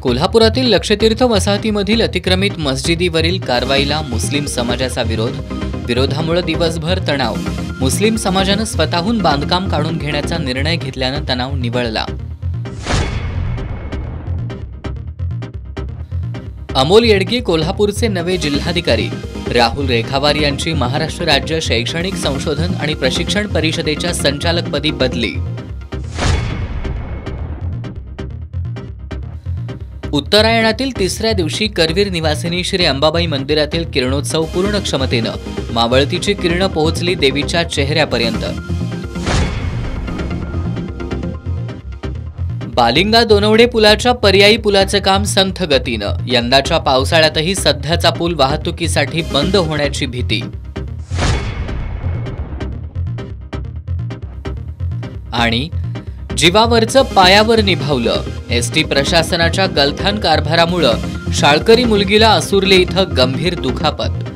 कोल्हापुरातील लक्षतीर्थ वसाहतीमधील अतिक्रमित मस्जिदीवरील कारवाईला मुस्लिम समाजाचा विरोधामुळे दिवसभर तणाव। मुस्लिम समाजाने स्वतःहून बांधकाम काढून घेण्याचा निर्णय घेतल्याने तणाव निवळला। अमोल येडगे कोल्हापूरचे नवे जिल्हाधिकारी। राहुल रेखावार यांची महाराष्ट्र राज्य शैक्षणिक संशोधन आणि प्रशिक्षण परिषदेच्या संचालकपदी बदली। उत्तरायणातील तिसऱ्या दिवशी करवीर निवासिनी श्री अंबाबाई मंदिरातील किरणोत्सव पूर्ण क्षमतेनं। मावळतीची किरणं पोहोचली देवीच्या चेहऱ्यापर्यंत। बालिंगा दोनवडे पुलाच्या पर्यायी पुलाचे काम संथ गतीनं। यंदाच्या पावसाळ्यातही सध्याचा पूल वाहतुकीसाठी बंद होण्याची भीती। आणि जीवावरचं पायावर निभावलं। एसटी प्रशासनाच्या गलथान कारभारामुळे शाळकरी मुलगीला असुर्ले इथं गंभीर दुखापत।